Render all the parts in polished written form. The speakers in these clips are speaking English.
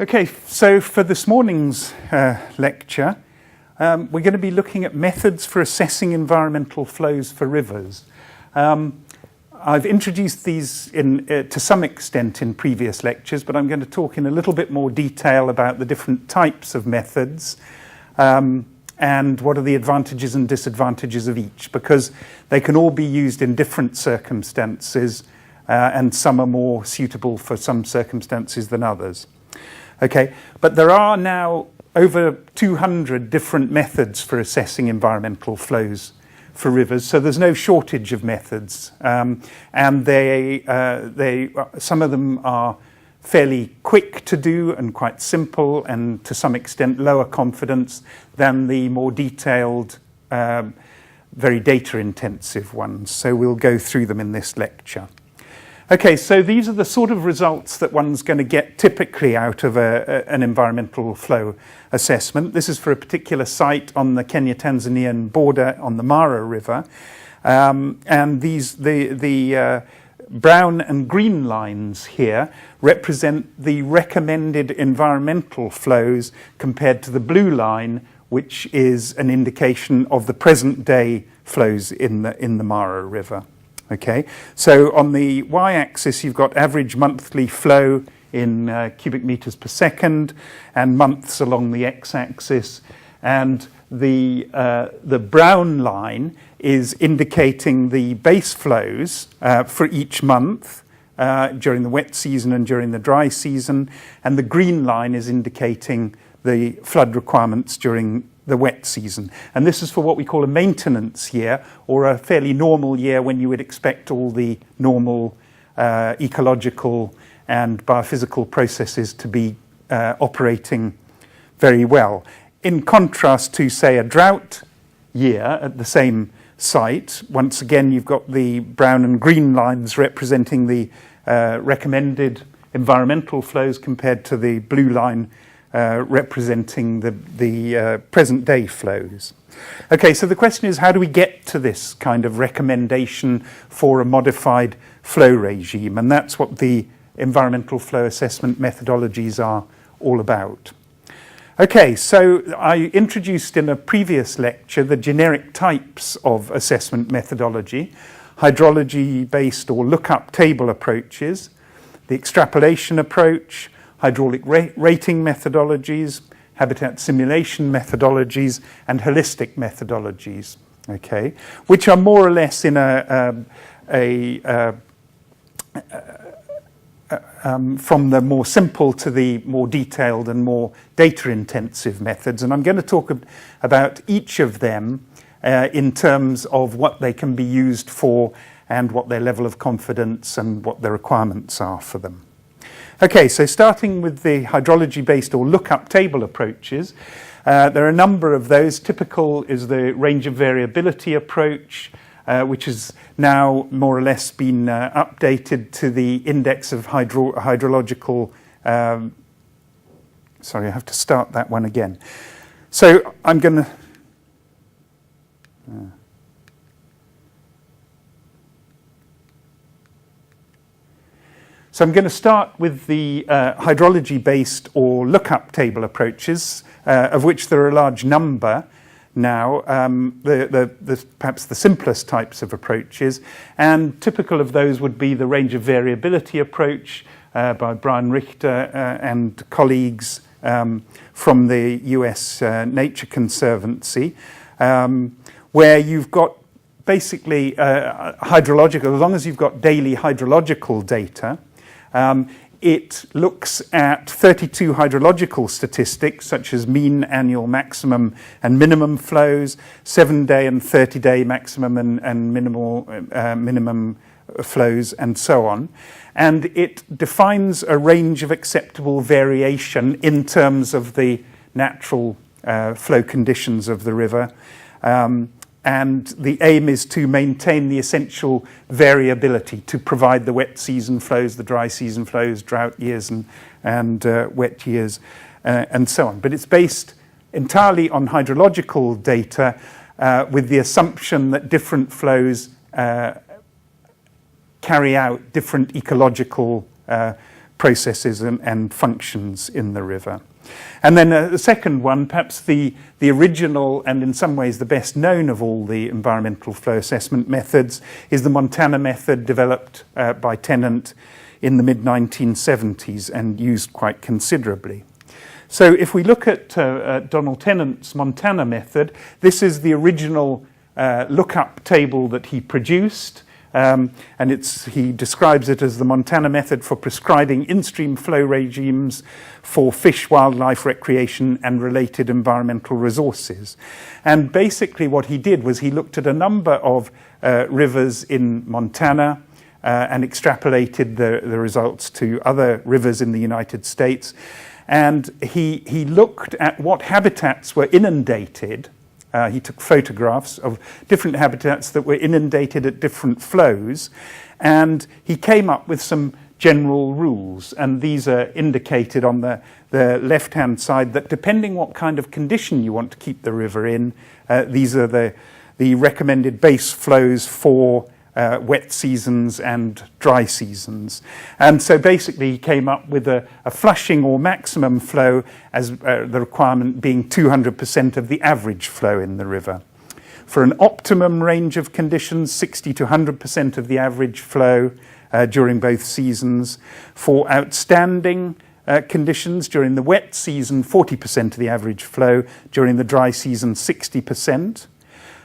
Okay, so for this morning's lecture, we're going to be looking at methods for assessing environmental flows for rivers. I've introduced these to some extent in previous lectures, but I'm going to talk in a little bit more detail about the different types of methods and what are the advantages and disadvantages of each, because they can all be used in different circumstances and some are more suitable for some circumstances than others. Okay, but there are now over 200 different methods for assessing environmental flows for rivers, so there's no shortage of methods, and some of them are fairly quick to do and quite simple, and to some extent lower confidence than the more detailed, very data-intensive ones. So we'll go through them in this lecture. Okay, so these are the sort of results that one's going to get typically out of an environmental flow assessment. This is for a particular site on the Kenya-Tanzanian border on the Mara River. And the brown and green lines here represent the recommended environmental flows compared to the blue line, which is an indication of the present day flows in the Mara River. Okay, so on the y-axis you've got average monthly flow in cubic meters per second, and months along the x-axis, and the brown line is indicating the base flows for each month during the wet season and during the dry season, and the green line is indicating the flood requirements during the wet season. And this is for what we call a maintenance year, or a fairly normal year when you would expect all the normal ecological and biophysical processes to be operating very well. In contrast to, say, a drought year at the same site, once again you've got the brown and green lines representing the recommended environmental flows compared to the blue line representing the present day flows. Okay, so the question is, how do we get to this kind of recommendation for a modified flow regime? And that's what the environmental flow assessment methodologies are all about. Okay, so I introduced in a previous lecture the generic types of assessment methodology: hydrology-based or look-up table approaches, the extrapolation approach, hydraulic rating methodologies, habitat simulation methodologies, and holistic methodologies, okay, which are more or less in from the more simple to the more detailed and more data-intensive methods. And I'm going to talk about each of them in terms of what they can be used for and what their level of confidence and what the requirements are for them. Okay, so starting with the hydrology-based or look-up table approaches, there are a number of those. Typical is the range of variability approach, which has now more or less been updated to the index of hydrological... sorry, I have to start that one again. So I'm going to... So I'm going to start with the hydrology-based or look-up table approaches, of which there are a large number now, perhaps the simplest types of approaches. And typical of those would be the range of variability approach by Brian Richter and colleagues from the US Nature Conservancy, where you've got basically hydrological, as long as you've got daily hydrological data. It looks at 32 hydrological statistics, such as mean, annual, maximum, and minimum flows, 7-day and 30-day maximum and minimum flows, and so on. And it defines a range of acceptable variation in terms of the natural flow conditions of the river. And the aim is to maintain the essential variability, to provide the wet season flows, the dry season flows, drought years and wet years, and so on. But it's based entirely on hydrological data with the assumption that different flows carry out different ecological processes and functions in the river. And then the second one, perhaps the original and in some ways the best known of all the environmental flow assessment methods, is the Montana method, developed by Tennant in the mid-1970s and used quite considerably. So if we look at Donald Tennant's Montana method, this is the original look-up table that he produced. And he describes it as the Montana method for prescribing in-stream flow regimes for fish, wildlife, recreation, and related environmental resources. And basically what he did was he looked at a number of rivers in Montana and extrapolated the results to other rivers in the United States. And he looked at what habitats were inundated. He took photographs of different habitats that were inundated at different flows, and he came up with some general rules, and these are indicated on the left-hand side, that depending what kind of condition you want to keep the river in, these are the recommended base flows for wet seasons and dry seasons. And so basically he came up with a flushing or maximum flow as the requirement being 200% of the average flow in the river. For an optimum range of conditions, 60 to 100% of the average flow during both seasons. For outstanding conditions during the wet season, 40% of the average flow. During the dry season, 60%.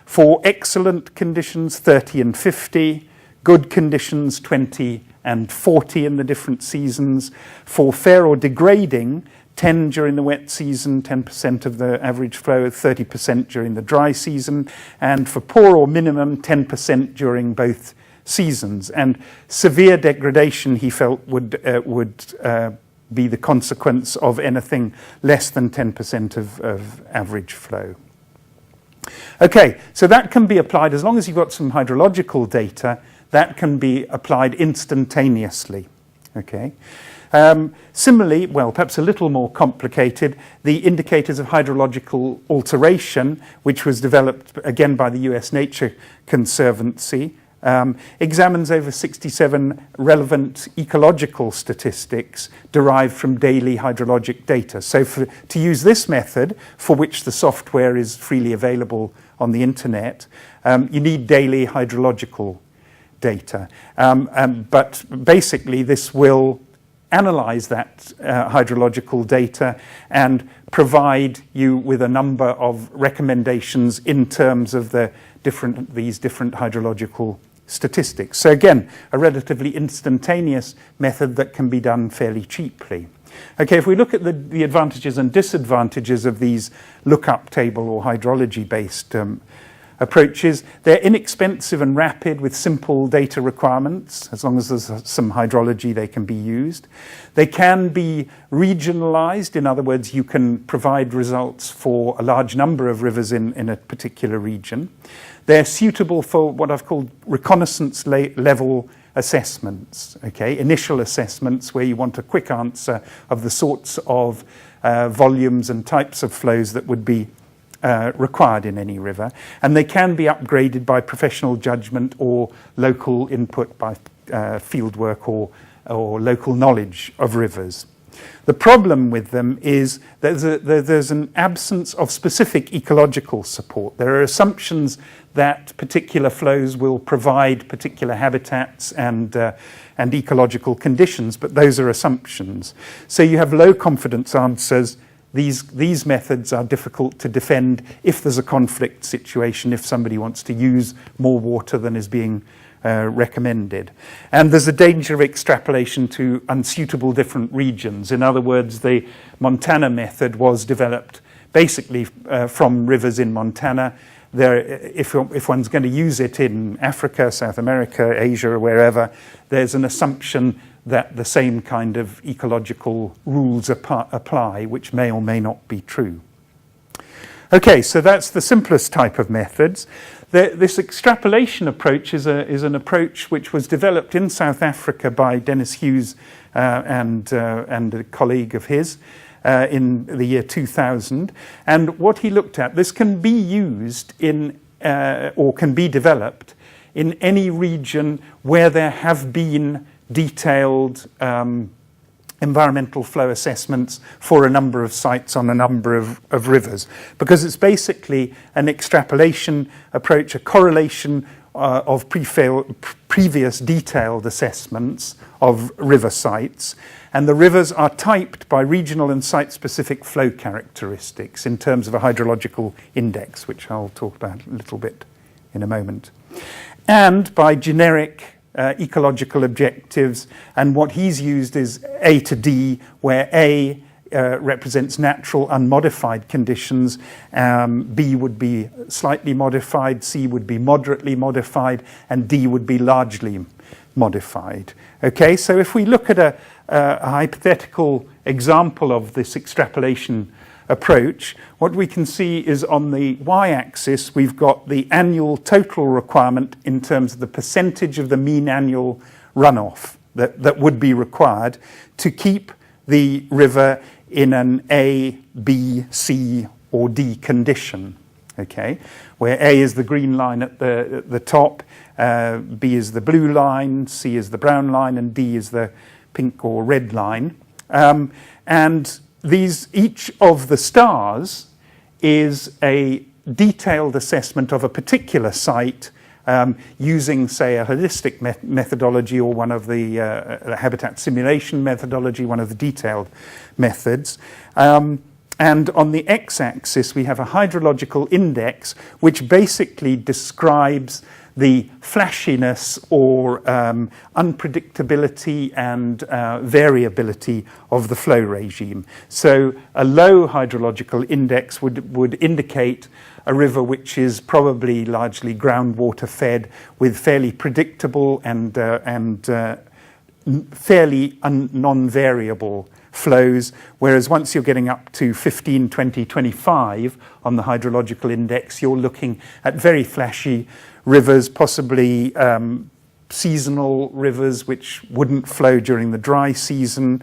For excellent conditions, 30 and 50. Good conditions, 20 and 40 in the different seasons. For fair or degrading, 10 during the wet season, 10% of the average flow, 30% during the dry season. And for poor or minimum, 10% during both seasons. And severe degradation, he felt, would be the consequence of anything less than 10% of average flow. Okay, so that can be applied, as long as you've got some hydrological data, that can be applied instantaneously. Okay. Similarly, well, perhaps a little more complicated, the indicators of hydrological alteration, which was developed again by the US Nature Conservancy, examines over 67 relevant ecological statistics derived from daily hydrologic data. So to use this method, for which the software is freely available on the internet, you need daily hydrological data. But basically this will analyze that hydrological data and provide you with a number of recommendations in terms of these different hydrological statistics. So again, a relatively instantaneous method that can be done fairly cheaply. Okay, if we look at the advantages and disadvantages of these look-up table or hydrology-based approaches, they're inexpensive and rapid with simple data requirements. As long as there's some hydrology, they can be used. They can be regionalized. In other words, you can provide results for a large number of rivers in a particular region. They're suitable for what I've called reconnaissance level assessments, okay? Initial assessments where you want a quick answer of the sorts of volumes and types of flows that would be required in any river. And they can be upgraded by professional judgment or local input by field work or local knowledge of rivers. The problem with them is there's an absence of specific ecological support. There are assumptions that particular flows will provide particular habitats and ecological conditions, but those are assumptions. So you have low confidence answers. These methods are difficult to defend if there's a conflict situation, if somebody wants to use more water than is being recommended. And there's a danger of extrapolation to unsuitable different regions. In other words, the Montana method was developed basically from rivers in Montana. If one's going to use it in Africa, South America, Asia, or wherever, there's an assumption that the same kind of ecological rules apply, which may or may not be true. Okay, so that's the simplest type of methods. This extrapolation approach is an approach which was developed in South Africa by Dennis Hughes and a colleague of his in the year 2000. And what he looked at, this can be used in, or can be developed in any region where there have been detailed environmental flow assessments for a number of sites on a number of rivers, because it's basically an extrapolation approach, a correlation of previous detailed assessments of river sites, and the rivers are typed by regional and site-specific flow characteristics in terms of a hydrological index, which I'll talk about a little bit in a moment, and by generic ecological objectives, and what he's used is A to D, where A represents natural unmodified conditions, B would be slightly modified, C would be moderately modified, and D would be largely modified. Okay, so if we look at a hypothetical example of this extrapolation approach, what we can see is on the y-axis we've got the annual total requirement in terms of the percentage of the mean annual runoff that would be required to keep the river in an A, B, C or D condition, okay, where A is the green line at the top, B is the blue line, C is the brown line, and D is the pink or red line. And each of the stars is a detailed assessment of a particular site using, say, a holistic methodology or one of the habitat simulation methodology, one of the detailed methods. And on the x-axis, we have a hydrological index, which basically describes the flashiness or unpredictability and variability of the flow regime. So a low hydrological index would indicate a river which is probably largely groundwater fed with fairly predictable and fairly non-variable flows, whereas once you're getting up to 15, 20, 25 on the hydrological index, you're looking at very flashy rivers, possibly seasonal rivers which wouldn't flow during the dry season,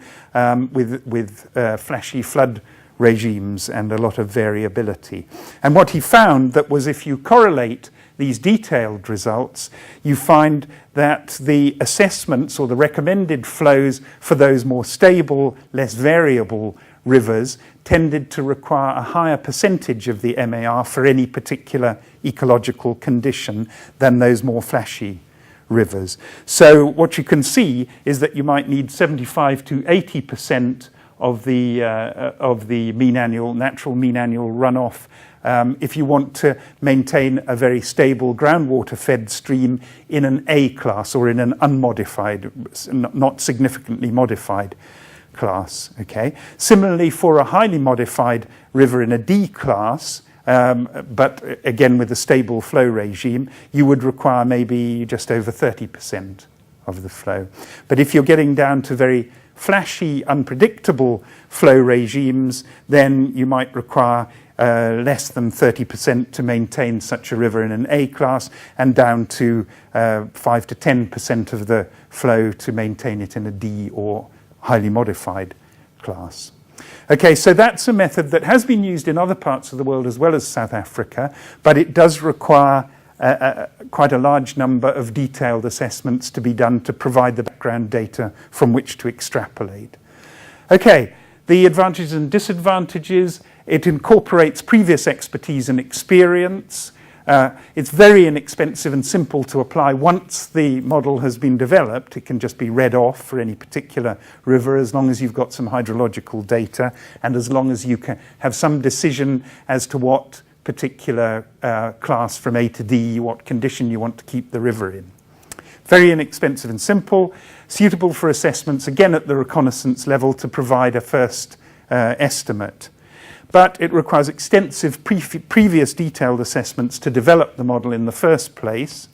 with flashy flood regimes and a lot of variability. And what he found that was, if you correlate these detailed results, you find that the assessments or the recommended flows for those more stable, less variable rivers tended to require a higher percentage of the MAR for any particular ecological condition than those more flashy rivers. So what you can see is that you might need 75 to 80% of the natural mean annual runoff if you want to maintain a very stable groundwater fed stream in an A class or in an unmodified, not significantly modified class. Okay. Similarly, for a highly modified river in a D class, but again with a stable flow regime, you would require maybe just over 30% of the flow. But if you're getting down to very flashy, unpredictable flow regimes, then you might require less than 30% to maintain such a river in an A class, and down to 5 to 10% of the flow to maintain it in a D or highly modified class. Okay, so that's a method that has been used in other parts of the world as well as South Africa, but it does require quite a large number of detailed assessments to be done to provide the background data from which to extrapolate. Okay, the advantages and disadvantages: it incorporates previous expertise and experience. It's very inexpensive and simple to apply. Once the model has been developed, it can just be read off for any particular river, as long as you've got some hydrological data and as long as you can have some decision as to what particular class from A to D, what condition you want to keep the river in. Very inexpensive and simple, suitable for assessments, again at the reconnaissance level, to provide a first estimate. But it requires extensive previous detailed assessments to develop the model in the first place.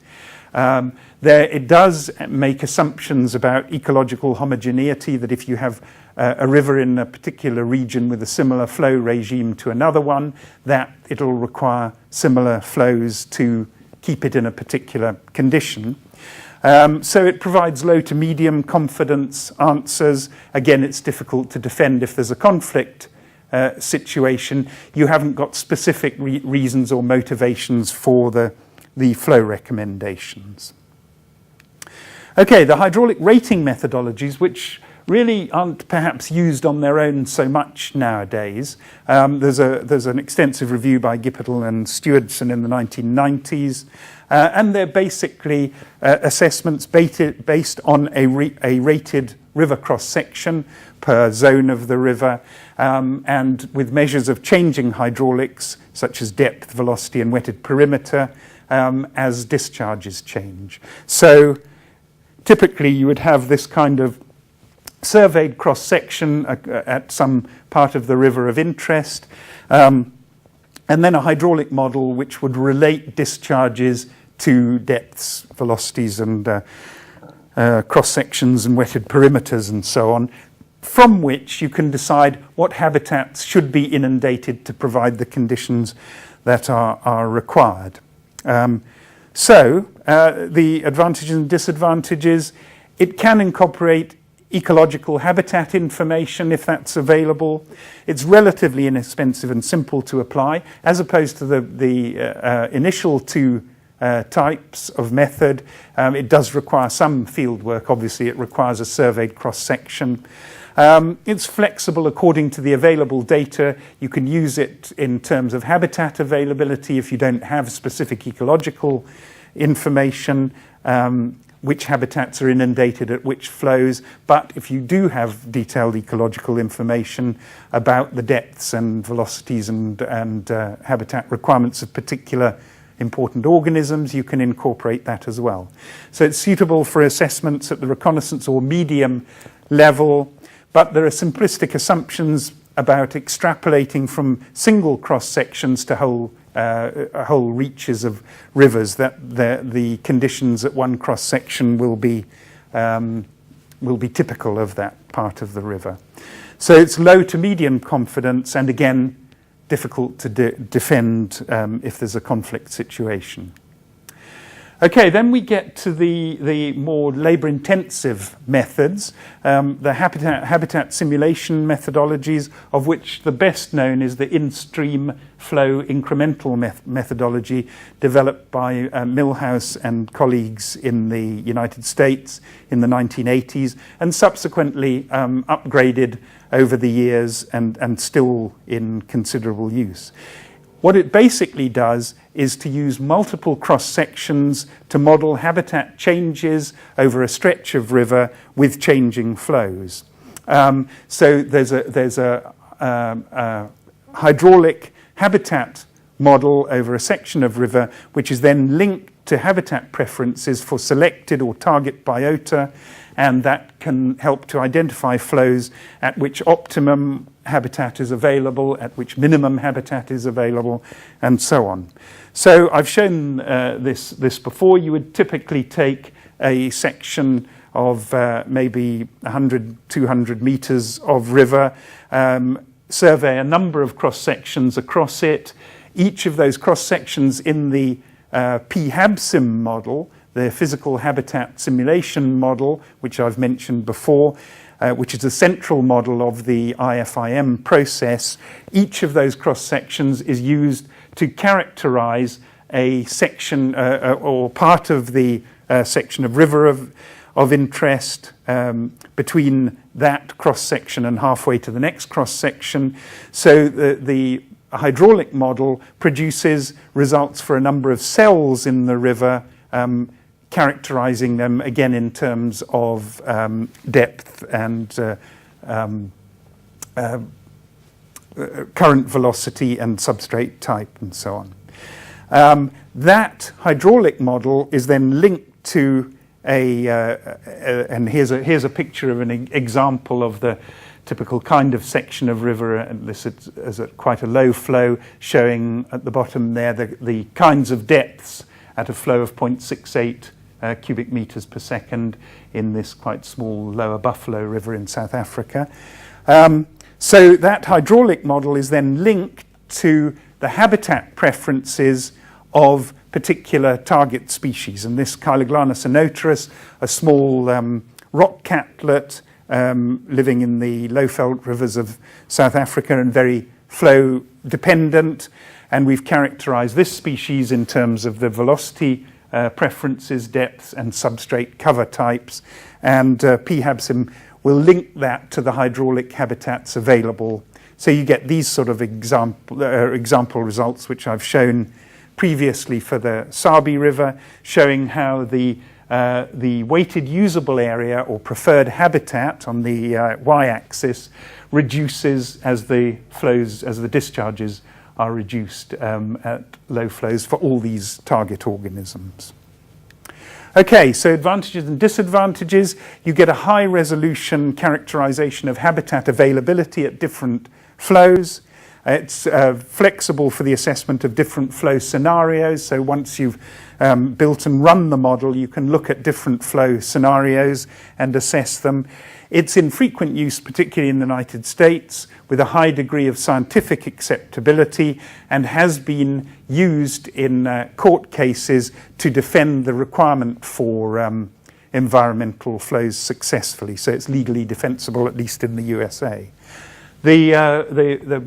It does make assumptions about ecological homogeneity, that if you have a river in a particular region with a similar flow regime to another one, that it'll require similar flows to keep it in a particular condition. So it provides low to medium confidence answers. Again, it's difficult to defend if there's a conflict situation. You haven't got specific reasons or motivations for the flow recommendations. Okay, the hydraulic rating methodologies, which really aren't perhaps used on their own so much nowadays. There's an extensive review by Gippertl and Stewardson in the 1990s, and they're basically assessments based on a rated river cross-section per zone of the river, and with measures of changing hydraulics, such as depth, velocity, and wetted perimeter, as discharges change. So typically you would have this kind of surveyed cross-section at some part of the river of interest, and then a hydraulic model which would relate discharges to depths, velocities, and cross-sections and wetted perimeters and so on, from which you can decide what habitats should be inundated to provide the conditions that are required. The advantages and disadvantages: it can incorporate ecological habitat information if that's available. It's relatively inexpensive and simple to apply, as opposed to the initial two types of method. It does require some field work. Obviously, it requires a surveyed cross-section. It's flexible according to the available data. You can use it in terms of habitat availability if you don't have specific ecological information, which habitats are inundated at which flows. But if you do have detailed ecological information about the depths and velocities and habitat requirements of particular important organisms, you can incorporate that as well. So it's suitable for assessments at the reconnaissance or medium level, but there are simplistic assumptions about extrapolating from single cross-sections to whole reaches of rivers, that the conditions at one cross-section will be typical of that part of the river. So it's low to medium confidence, and again, difficult to defend if there's a conflict situation. Okay, then we get to the more labour-intensive methods, the habitat simulation methodologies, of which the best known is the in-stream flow incremental methodology developed by Milhouse and colleagues in the United States in the 1980s, and subsequently upgraded over the years and still in considerable use. What it basically does is to use multiple cross-sections to model habitat changes over a stretch of river with changing flows. So there's a hydraulic habitat model over a section of river, which is then linked to habitat preferences for selected or target biota, and that can help to identify flows at which optimum habitat is available, at which minimum habitat is available, and so on. So I've shown this before. You would typically take a section of maybe 100, 200 meters of river, survey a number of cross-sections across it. Each of those cross-sections in the PHABSIM model, the physical habitat simulation model, which I've mentioned before, which is a central model of the IFIM process. Each of those cross-sections is used to characterize a section or part of the section of river of interest between that cross-section and halfway to the next cross-section. So the hydraulic model produces results for a number of cells in the river, characterizing them again in terms of depth and current velocity and substrate type and so on. That hydraulic model is then linked to and here's a picture of an example of the typical kind of section of river, and this is at quite a low flow, showing at the bottom there the kinds of depths at a flow of 0.68 cubic meters per second in this quite small lower Buffalo River in South Africa. So that hydraulic model is then linked to the habitat preferences of particular target species, and this Chiloglanus anoterus, a small rock catlet living in the low-felt rivers of South Africa and very flow dependent, and we've characterized this species in terms of the velocity preferences, depths, and substrate cover types. And PHABSIM will link that to the hydraulic habitats available. So you get these sort of example results, which I've shown previously for the Sabi River, showing how the weighted usable area or preferred habitat on the y-axis reduces as the flows, as the discharges are reduced at low flows for all these target organisms. Okay, so advantages and disadvantages. You get a high resolution characterization of habitat availability at different flows. It's flexible for the assessment of different flow scenarios. So once you've built and run the model, you can look at different flow scenarios and assess them. It's in frequent use, particularly in the United States, with a high degree of scientific acceptability, and has been used in court cases to defend the requirement for environmental flows successfully. So it's legally defensible, at least in the USA. The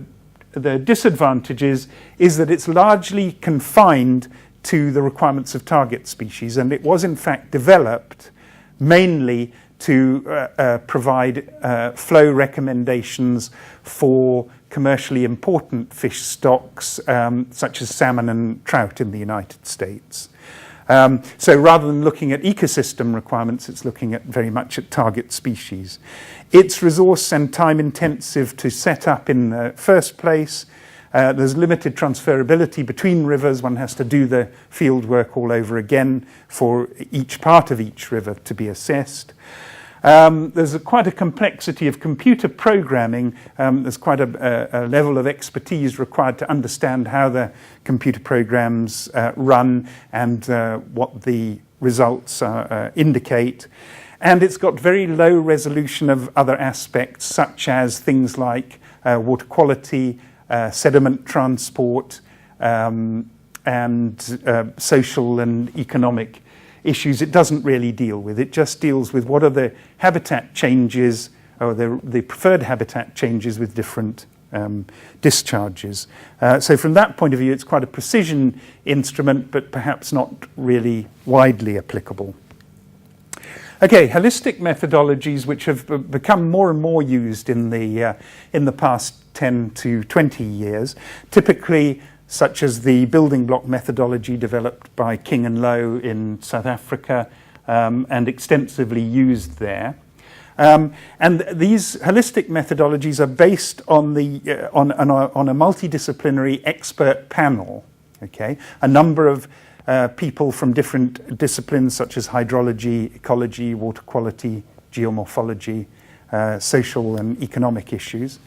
disadvantages is that it's largely confined to the requirements of target species, and it was in fact developed mainly to provide flow recommendations for commercially important fish stocks such as salmon and trout in the United States. So rather than looking at ecosystem requirements, it's looking at very much at target species. It's resource and time intensive to set up in the first place. There's limited transferability between rivers. One has to do the field work all over again for each part of each river to be assessed. There's quite a complexity of computer programming. There's quite a level of expertise required to understand how the computer programs run and what the results indicate. And it's got very low resolution of other aspects, such as things like water quality, sediment transport, and social and economic issues. It doesn't really deal with. It just deals with what are the habitat changes, or the preferred habitat changes with different discharges. So from that point of view, it's quite a precision instrument, but perhaps not really widely applicable. Okay, holistic methodologies, which have become more and more used in the past 10 to 20 years, typically such as the building block methodology developed by King and Lowe in South Africa and extensively used there. And these holistic methodologies are based on on a multidisciplinary expert panel. Okay, a number of people from different disciplines such as hydrology, ecology, water quality, geomorphology, social and economic issues.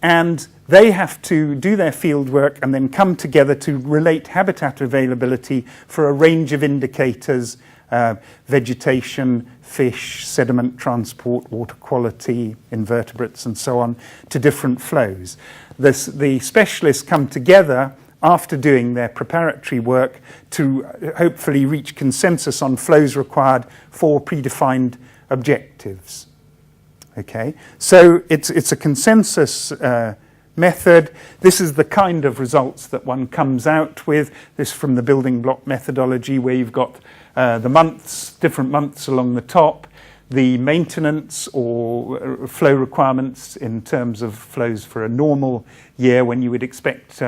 And they have to do their field work and then come together to relate habitat availability for a range of indicators, vegetation, fish, sediment transport, water quality, invertebrates, and so on, to different flows. The specialists come together after doing their preparatory work to hopefully reach consensus on flows required for predefined objectives. Okay, so it's a consensus method. This is the kind of results that one comes out with. This from the building block methodology, where you've got the months, different months along the top, the maintenance or flow requirements in terms of flows for a normal year when you would expect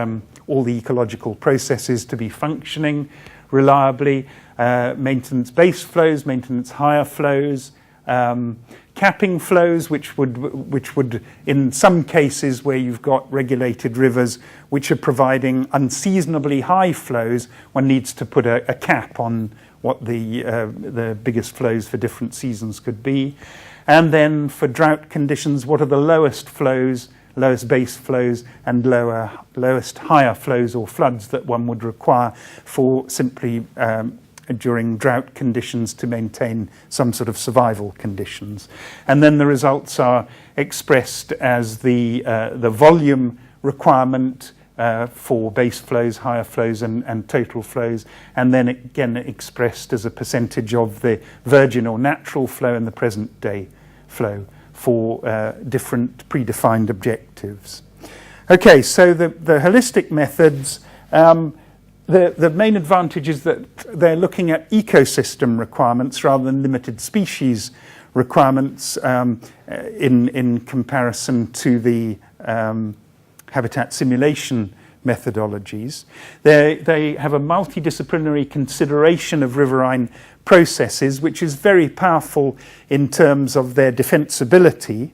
all the ecological processes to be functioning reliably, maintenance base flows, maintenance higher flows, capping flows, which would in some cases where you've got regulated rivers which are providing unseasonably high flows, one needs to put a cap on what the biggest flows for different seasons could be. And then for drought conditions, what are the lowest flows, lowest base flows, and lowest higher flows or floods that one would require for simply during drought conditions to maintain some sort of survival conditions. And then the results are expressed as the volume requirement for base flows, higher flows, and total flows, and then again expressed as a percentage of the virgin or natural flow and the present day flow for different predefined objectives. Okay, so the holistic methods, the main advantage is that they're looking at ecosystem requirements rather than limited species requirements in comparison to the habitat simulation methodologies. They have a multidisciplinary consideration of riverine processes, which is very powerful in terms of their defensibility,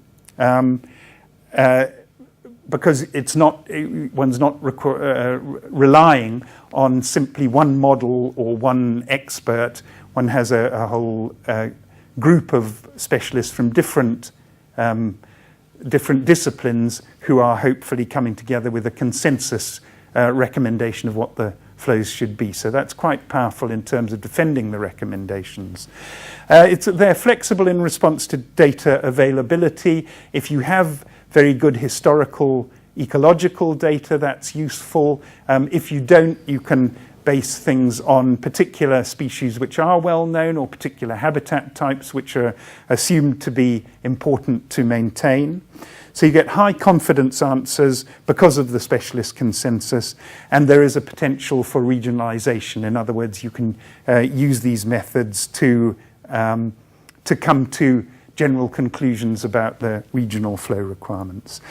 because it's not, one's not relying on simply one model or one expert. One has a whole group of specialists from different disciplines who are hopefully coming together with a consensus recommendation of what the flows should be. So that's quite powerful in terms of defending the recommendations. They're flexible in response to data availability. If you have very good historical ecological data, that's useful. If you don't, you can base things on particular species which are well known or particular habitat types which are assumed to be important to maintain. So you get high confidence answers because of the specialist consensus, and there is a potential for regionalization. In other words, you can use these methods to come to general conclusions about the regional flow requirements.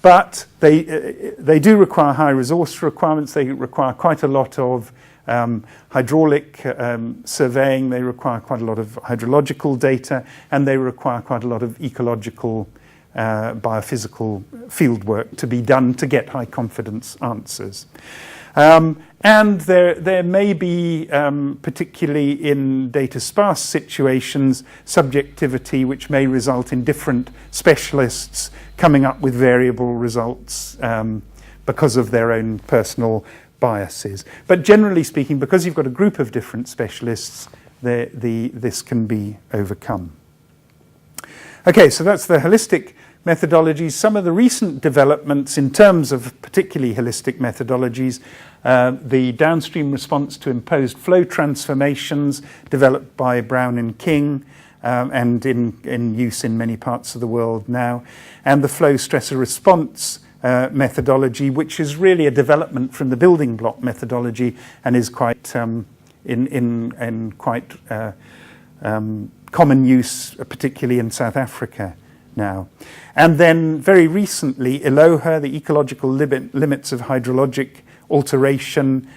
But they do require high resource requirements. They require quite a lot of hydraulic surveying. They require quite a lot of hydrological data, and they require quite a lot of ecological biophysical field work to be done to get high confidence answers. And there may be, particularly in data sparse situations, subjectivity which may result in different specialists coming up with variable results because of their own personal biases. But generally speaking, because you've got a group of different specialists, this can be overcome. Okay, so that's the holistic methodologies. Some of the recent developments in terms of particularly holistic methodologies, the downstream response to imposed flow transformations developed by Brown and King and in use in many parts of the world now, and the flow stressor response methodology, which is really a development from the building block methodology and is quite in quite common use, particularly in South Africa now. And then very recently, ELOHA, the ecological limits of hydrologic alteration,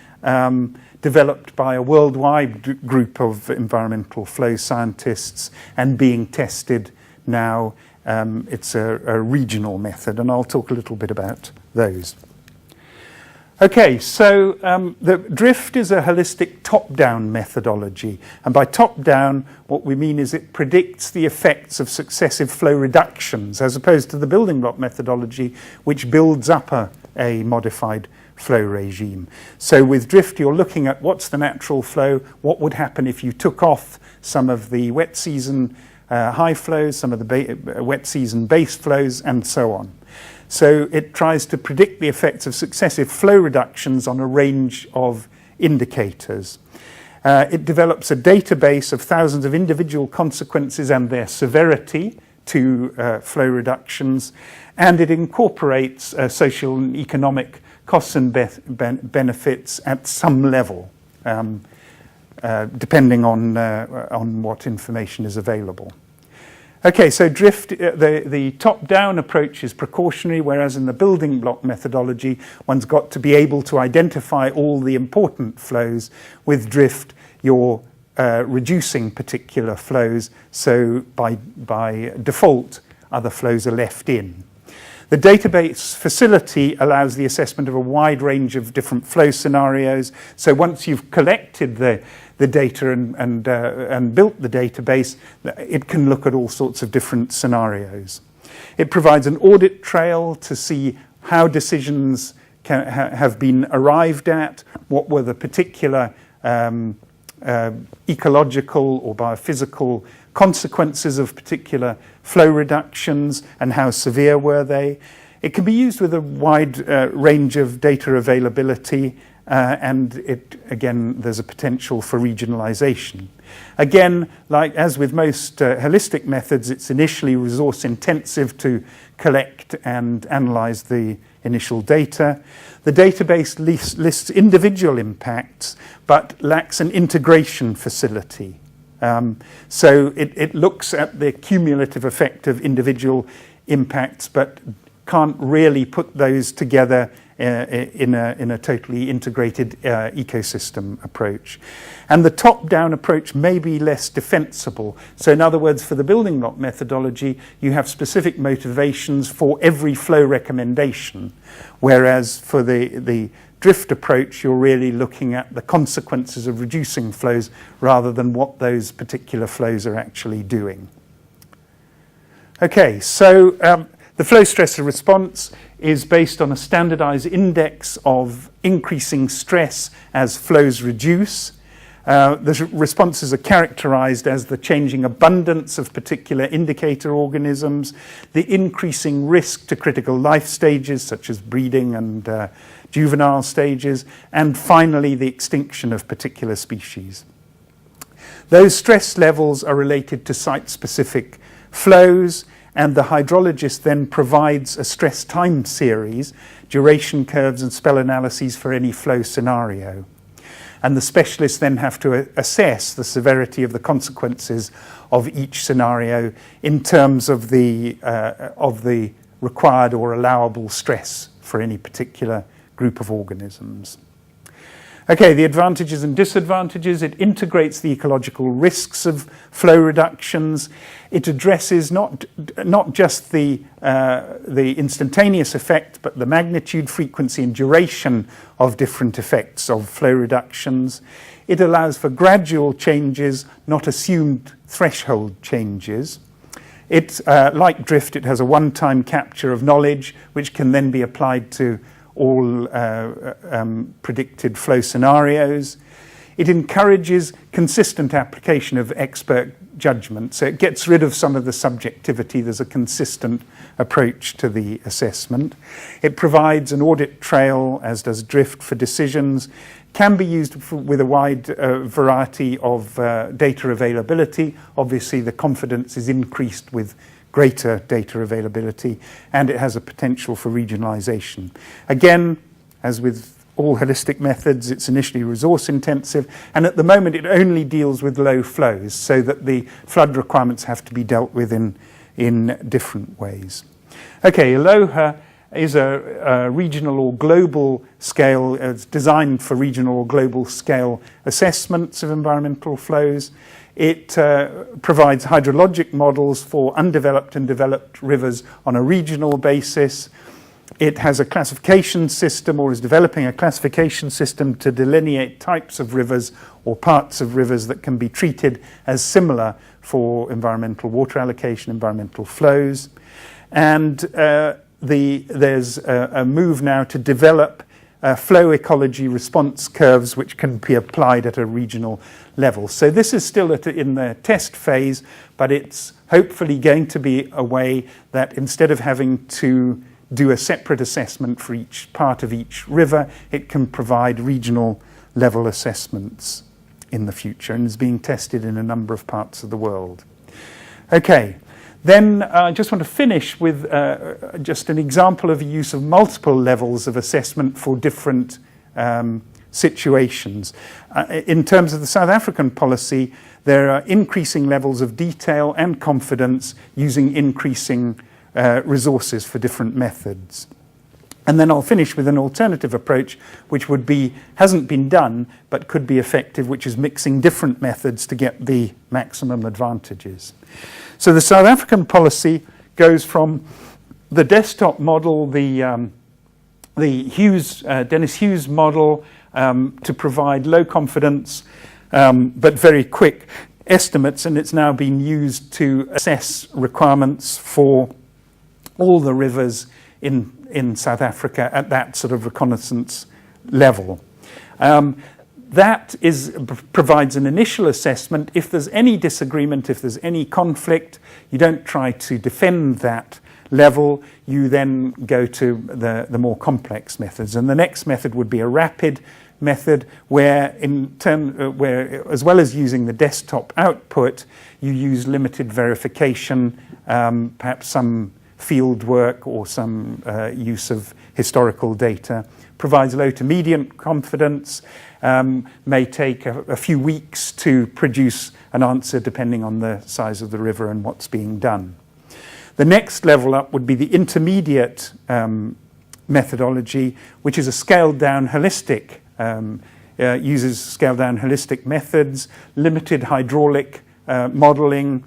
developed by a worldwide group of environmental flow scientists and being tested now. It's a regional method, and I'll talk a little bit about those. Okay, so the drift is a holistic top-down methodology, and by top-down what we mean is it predicts the effects of successive flow reductions as opposed to the building block methodology, which builds up a modified flow regime. So with drift you're looking at what's the natural flow, what would happen if you took off some of the wet season high flows, some of the wet season base flows, and so on. So it tries to predict the effects of successive flow reductions on a range of indicators. It develops a database of thousands of individual consequences and their severity to flow reductions, and it incorporates social and economic costs and benefits at some level, depending on what information is available. Okay, so drift, the top-down approach is precautionary, whereas in the building block methodology, one's got to be able to identify all the important flows. With drift, you're reducing particular flows, so by default, other flows are left in. The database facility allows the assessment of a wide range of different flow scenarios. So once you've collected the data and built the database, it can look at all sorts of different scenarios. It provides an audit trail to see how decisions have been arrived at, what were the particular ecological or biophysical consequences of particular flow reductions and how severe were they. It can be used with a wide range of data availability, and again, there's a potential for regionalization. Again, like as with most holistic methods, it's initially resource intensive to collect and analyze the initial data. The database lists individual impacts, but lacks an integration facility. So it looks at the cumulative effect of individual impacts, but can't really put those together in a totally integrated ecosystem approach. And the top-down approach may be less defensible. So in other words, for the building block methodology, you have specific motivations for every flow recommendation, whereas for the drift approach, you're really looking at the consequences of reducing flows rather than what those particular flows are actually doing. Okay, so the flow stress response is based on a standardized index of increasing stress as flows reduce. The responses are characterized as the changing abundance of particular indicator organisms, the increasing risk to critical life stages such as breeding and juvenile stages, and finally the extinction of particular species. Those stress levels are related to site-specific flows, and the hydrologist then provides a stress time series, duration curves and spell analyses for any flow scenario. And the specialists then have to assess the severity of the consequences of each scenario in terms of the required or allowable stress for any particular group of organisms. Okay, the advantages and disadvantages. It integrates the ecological risks of flow reductions. It addresses not just the instantaneous effect, but the magnitude, frequency, and duration of different effects of flow reductions. It allows for gradual changes, not assumed threshold changes. It, like drift, it has a one-time capture of knowledge, which can then be applied to all predicted flow scenarios. It encourages consistent application of expert judgment, so it gets rid of some of the subjectivity. There's a consistent approach to the assessment. It provides an audit trail, as does drift, for decisions, can be used with a wide variety of data availability. Obviously, the confidence is increased with greater data availability, and it has a potential for regionalization. Again, as with all holistic methods, it's initially resource intensive, and at the moment it only deals with low flows, so that the flood requirements have to be dealt with in different ways. Okay, ALOHA is a regional or global scale. It's designed for regional or global scale assessments of environmental flows. It provides hydrologic models for undeveloped and developed rivers on a regional basis. It has a classification system, or is developing a classification system to delineate types of rivers or parts of rivers that can be treated as similar for environmental water allocation, environmental flows. And there's a move now to develop flow ecology response curves which can be applied at a regional level. So this is still in the test phase, but it's hopefully going to be a way that instead of having to do a separate assessment for each part of each river, it can provide regional level assessments in the future, and is being tested in a number of parts of the world. Okay. Then I just want to finish with just an example of the use of multiple levels of assessment for different situations. In terms of the South African policy, there are increasing levels of detail and confidence using increasing resources for different methods. And then I'll finish with an alternative approach, which hasn't been done, but could be effective, which is mixing different methods to get the maximum advantages. So the South African policy goes from the desktop model, the Dennis Hughes model, to provide low confidence but very quick estimates, and it's now been used to assess requirements for all the rivers in South Africa at that sort of reconnaissance level. That provides an initial assessment. If there's any disagreement, if there's any conflict, you don't try to defend that level. You then go to the more complex methods. And the next method would be a rapid method where, as well as using the desktop output, you use limited verification, perhaps some field work or some use of historical data, provides low to medium confidence, may take a few weeks to produce an answer depending on the size of the river and what's being done. The next level up would be the intermediate methodology, which is a scaled down holistic, uses scaled down holistic methods, limited hydraulic modeling.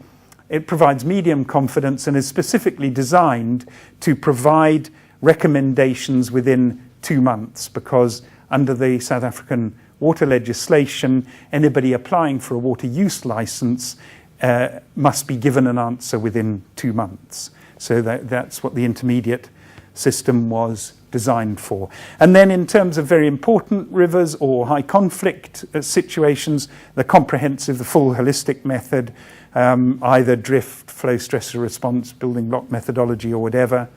It provides medium confidence and is specifically designed to provide recommendations within 2 months, because under the South African water legislation, anybody applying for a water use license must be given an answer within 2 months. So that's what the intermediate system was designed for. And then in terms of very important rivers or high conflict situations, the comprehensive, the full holistic method, either drift, flow stressor response, building block methodology or whatever,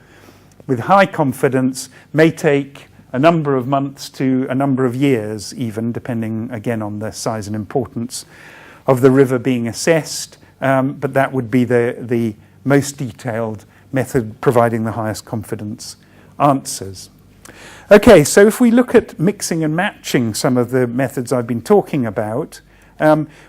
with high confidence, may take a number of months to a number of years even, depending again on the size and importance of the river being assessed, but that would be the most detailed method providing the highest confidence answers. Okay, so if we look at mixing and matching some of the methods I've been talking about,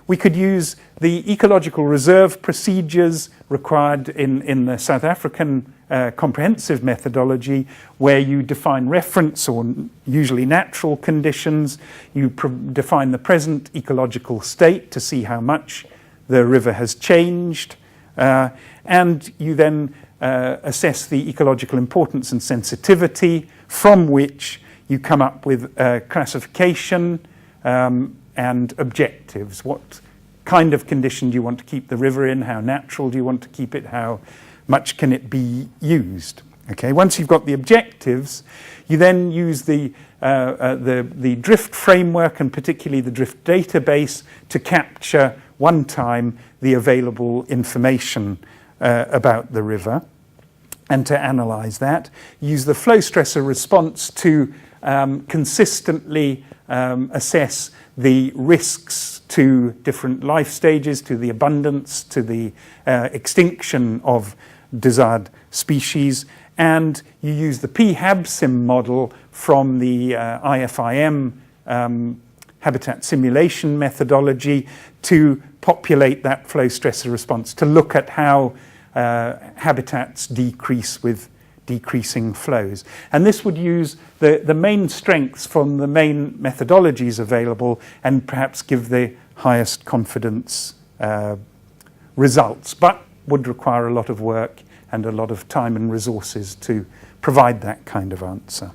we could use the ecological reserve procedures required in the South African comprehensive methodology, where you define reference or usually natural conditions, you define the present ecological state to see how much the river has changed, and you then assess the ecological importance and sensitivity, from which you come up with classification and objectives. What kind of condition do you want to keep the river in? How natural do you want to keep it? How much can it be used? Okay, once you've got the objectives, you then use the drift framework and particularly the drift database to capture one time the available information about the river and to analyze that. Use the flow stressor response to consistently assess the risks to different life stages, to the abundance, to the extinction of desired species, and you use the PHABSIM model from the IFIM habitat simulation methodology to populate that flow stressor response, to look at how habitats decrease with decreasing flows. And this would use the main strengths from the main methodologies available and perhaps give the highest confidence results, but would require a lot of work and a lot of time and resources to provide that kind of answer.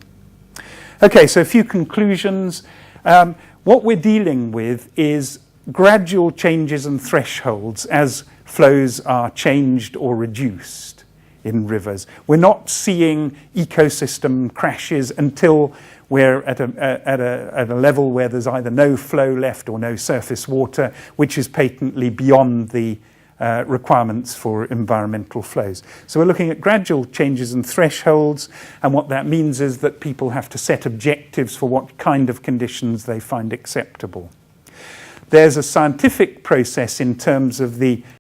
Okay, so a few conclusions. What we're dealing with is gradual changes and thresholds as flows are changed or reduced in rivers. We're not seeing ecosystem crashes until we're at a level where there's either no flow left or no surface water, which is patently beyond the requirements for environmental flows. So we're looking at gradual changes and thresholds, and what that means is that people have to set objectives for what kind of conditions they find acceptable. There's a scientific process in terms of the